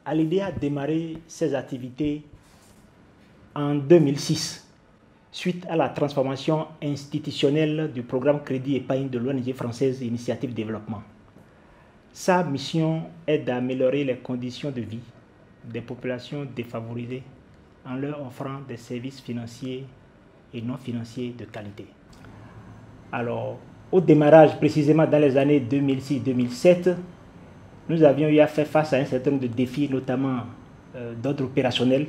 Alidé a démarré ses activités en 2006, suite à la transformation institutionnelle du programme Crédit Épargne de l'ONG française Initiative Développement. Sa mission est d'améliorer les conditions de vie des populations défavorisées en leur offrant des services financiers et non financiers de qualité. Alors, au démarrage, précisément dans les années 2006-2007, nous avions eu à faire face à un certain nombre de défis, notamment d'ordre opérationnel.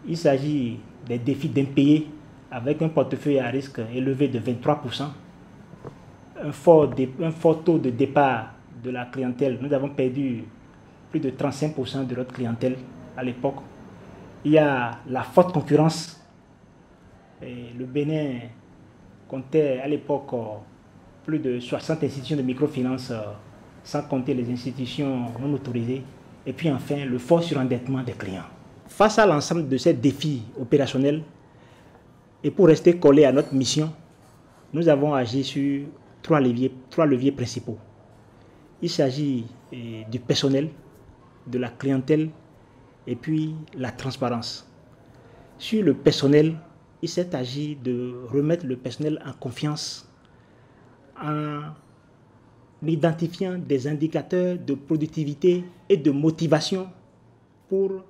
Il s'agit des défis d'impayés avec un portefeuille à risque élevé de 23%, un fort taux de départ de la clientèle. Nous avons perdu plus de 35% de notre clientèle à l'époque. Il y a la forte concurrence. Et le Bénin comptait à l'époque plus de 60 institutions de microfinance, sans compter les institutions non autorisées. Et puis enfin, le fort surendettement des clients. Face à l'ensemble de ces défis opérationnels, et pour rester collé à notre mission, nous avons agi sur trois leviers principaux. Il s'agit du personnel, de la clientèle et puis la transparence. Sur le personnel, il s'est agi de remettre le personnel en confiance en identifiant des indicateurs de productivité et de motivation pour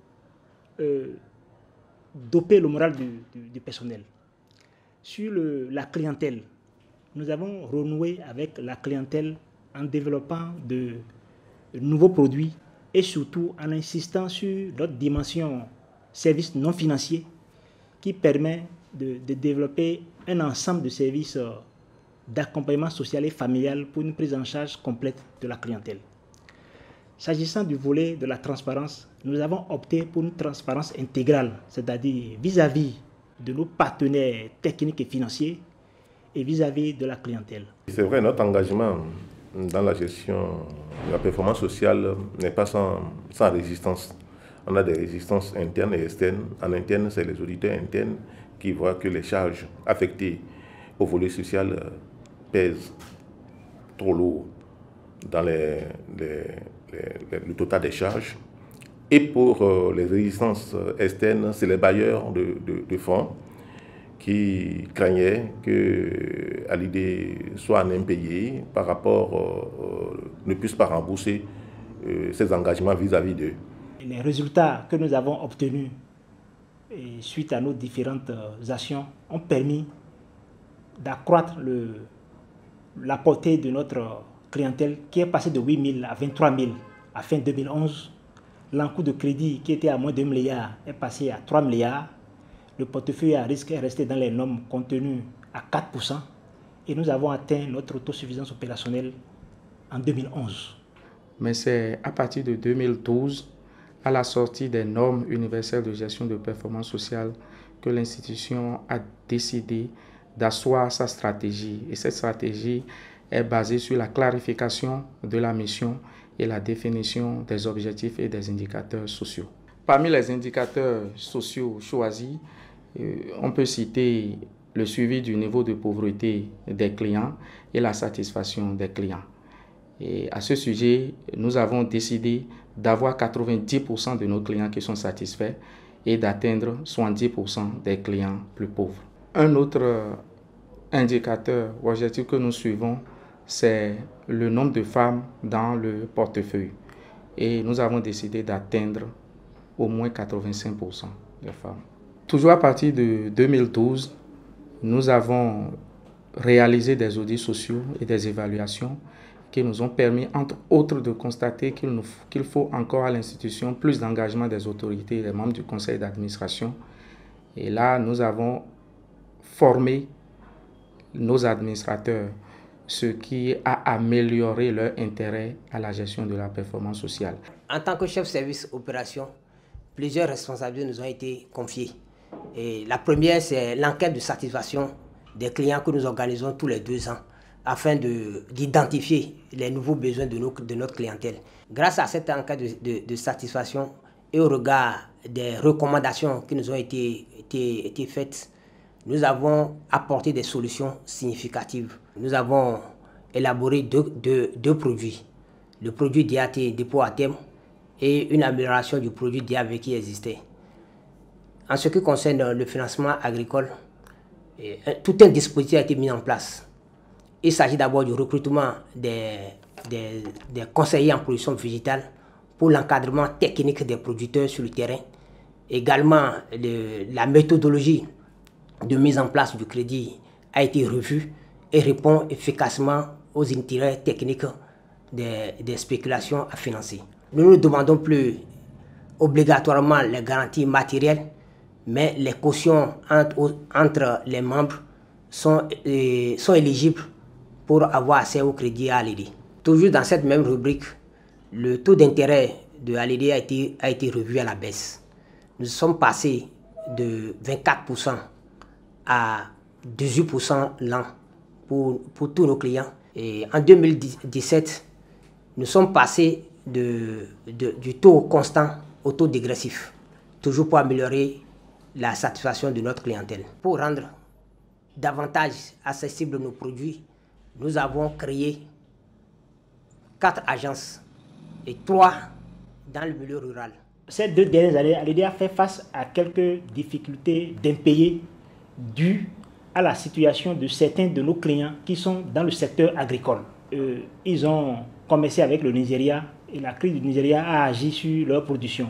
doper le moral du personnel. Sur la clientèle, nous avons renoué avec la clientèle en développant de nouveaux produits et surtout en insistant sur notre dimension services non financiers qui permet de développer un ensemble de services d'accompagnement social et familial pour une prise en charge complète de la clientèle. S'agissant du volet de la transparence, nous avons opté pour une transparence intégrale, c'est-à-dire vis-à-vis de nos partenaires techniques et financiers et vis-à-vis de la clientèle. C'est vrai, notre engagement dans la gestion de la performance sociale n'est pas sans résistance. On a des résistances internes et externes. En interne, c'est les auditeurs internes qui voient que les charges affectées au volet social pèsent trop lourd dans le total des charges. Et pour les résistances externes, c'est les bailleurs de fonds qui craignaient que Alidé soit en impayé par rapport, ne puisse pas rembourser ses engagements vis-à-vis d'eux. Les résultats que nous avons obtenus suite à nos différentes actions ont permis d'accroître la portée de notre clientèle qui est passée de 8 000 à 23 000 à fin 2011. L'encours de crédit qui était à moins de 2 milliards est passé à 3 milliards. Le portefeuille à risque est resté dans les normes contenues à 4%. Et nous avons atteint notre autosuffisance opérationnelle en 2011. Mais c'est à partir de 2012, à la sortie des normes universelles de gestion de performance sociale, que l'institution a décidé d'asseoir sa stratégie. Et cette stratégie est basée sur la clarification de la mission et la définition des objectifs et des indicateurs sociaux. Parmi les indicateurs sociaux choisis, on peut citer le suivi du niveau de pauvreté des clients et la satisfaction des clients. Et à ce sujet, nous avons décidé d'avoir 90% de nos clients qui sont satisfaits et d'atteindre 70% des clients plus pauvres. Un autre indicateur ou objectif que nous suivons, c'est le nombre de femmes dans le portefeuille. Et nous avons décidé d'atteindre au moins 85% des femmes. Toujours à partir de 2012, nous avons réalisé des audits sociaux et des évaluations qui nous ont permis, entre autres, de constater qu'il faut encore à l'institution plus d'engagement des autorités et des membres du conseil d'administration. Et là, nous avons formé nos administrateurs, ce qui a amélioré leur intérêt à la gestion de la performance sociale. En tant que chef service opération, plusieurs responsabilités nous ont été confiées. Et la première, c'est l'enquête de satisfaction des clients que nous organisons tous les 2 ans afin d'identifier les nouveaux besoins de notre clientèle. Grâce à cette enquête de satisfaction et au regard des recommandations qui nous ont été faites, nous avons apporté des solutions significatives. Nous avons élaboré deux produits. Le produit DAT dépôt à terme et une amélioration du produit DAV qui existait. En ce qui concerne le financement agricole, tout un dispositif a été mis en place. Il s'agit d'abord du recrutement des conseillers en production végétale pour l'encadrement technique des producteurs sur le terrain. Également, la méthodologie de mise en place du crédit a été revue et répond efficacement aux intérêts techniques des spéculations à financer. Nous ne demandons plus obligatoirement les garanties matérielles, mais les cautions entre les membres sont éligibles pour avoir accès au crédit à l'ALD. Toujours dans cette même rubrique, le taux d'intérêt de l'ALD a été revu à la baisse. Nous sommes passés de 24% à 18% l'an pour tous nos clients. Et en 2017, nous sommes passés du taux constant au taux dégressif, toujours pour améliorer la satisfaction de notre clientèle. Pour rendre davantage accessibles nos produits, nous avons créé 4 agences et 3 dans le milieu rural. Ces 2 dernières années, l'ALD a fait face à quelques difficultés d'impayés dues à la situation de certains de nos clients qui sont dans le secteur agricole. Ils ont commercé avec le Nigeria et la crise du Nigeria a agi sur leur production.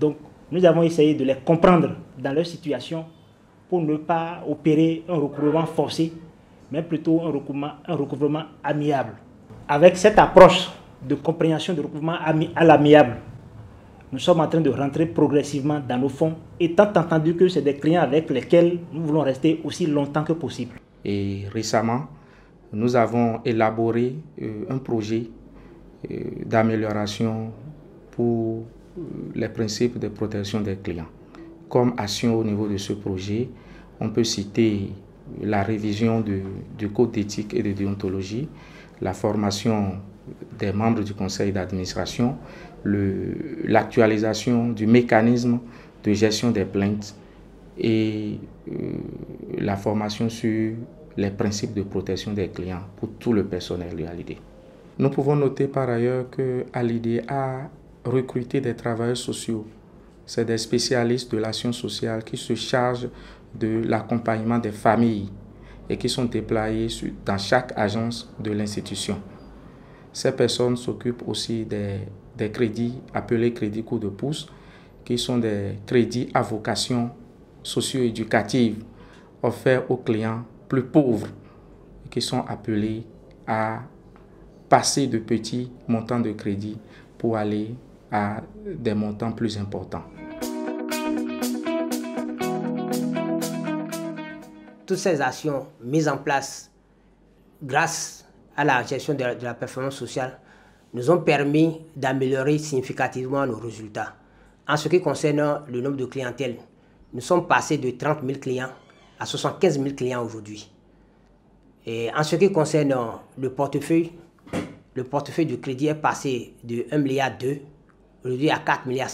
Donc, nous avons essayé de les comprendre dans leur situation pour ne pas opérer un recouvrement forcé, mais plutôt un recouvrement amiable. Avec cette approche de compréhension de recouvrement à l'amiable, nous sommes en train de rentrer progressivement dans nos fonds, étant entendu que c'est des clients avec lesquels nous voulons rester aussi longtemps que possible. Et récemment, nous avons élaboré un projet d'amélioration pour les principes de protection des clients. Comme action au niveau de ce projet, on peut citer la révision du code d'éthique et de déontologie, la formation des membres du conseil d'administration, l'actualisation du mécanisme de gestion des plaintes et la formation sur les principes de protection des clients pour tout le personnel de l'ALD. Nous pouvons noter par ailleurs que l'ALD a recruté des travailleurs sociaux. C'est des spécialistes de l'action sociale qui se chargent de l'accompagnement des familles et qui sont déployés dans chaque agence de l'institution. Ces personnes s'occupent aussi des crédits appelés crédits coup de pouce, qui sont des crédits à vocation socio-éducative offerts aux clients plus pauvres, qui sont appelés à passer de petits montants de crédit pour aller à des montants plus importants. Toutes ces actions mises en place grâce à la gestion de la performance sociale nous ont permis d'améliorer significativement nos résultats. En ce qui concerne le nombre de clientèle, nous sommes passés de 30 000 clients à 75 000 clients aujourd'hui. Et en ce qui concerne le portefeuille du crédit est passé de 1,2 milliard aujourd'hui à 4,5 milliards.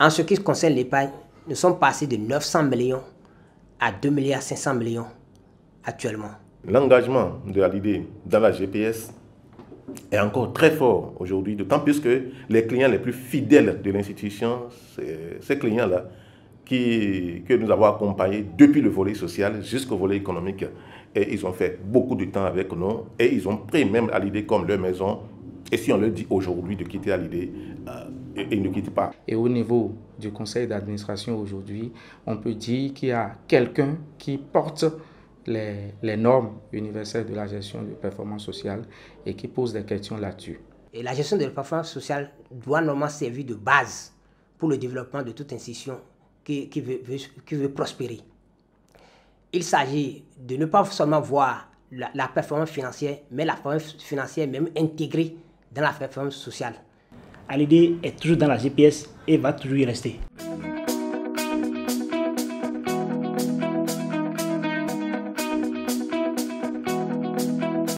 En ce qui concerne l'épargne, nous sommes passés de 900 millions à 2,5 milliards actuellement. L'engagement de l'ALD dans la GPS est encore très fort aujourd'hui, d'autant plus que les clients les plus fidèles de l'institution, c'est ces clients-là que nous avons accompagnés depuis le volet social jusqu'au volet économique. Et ils ont fait beaucoup de temps avec nous et ils ont pris même l'ALD comme leur maison. Et si on leur dit aujourd'hui de quitter l'ALD, ils ne quittent pas. Et au niveau du conseil d'administration aujourd'hui, on peut dire qu'il y a quelqu'un qui porte les normes universelles de la gestion de performance sociale et qui pose des questions là-dessus. Et la gestion de la performance sociale doit normalement servir de base pour le développement de toute institution qui veut prospérer. Il s'agit de ne pas seulement voir la performance financière, mais la performance financière même intégrée dans la performance sociale. l'ALD est toujours dans la GPS et va toujours y rester.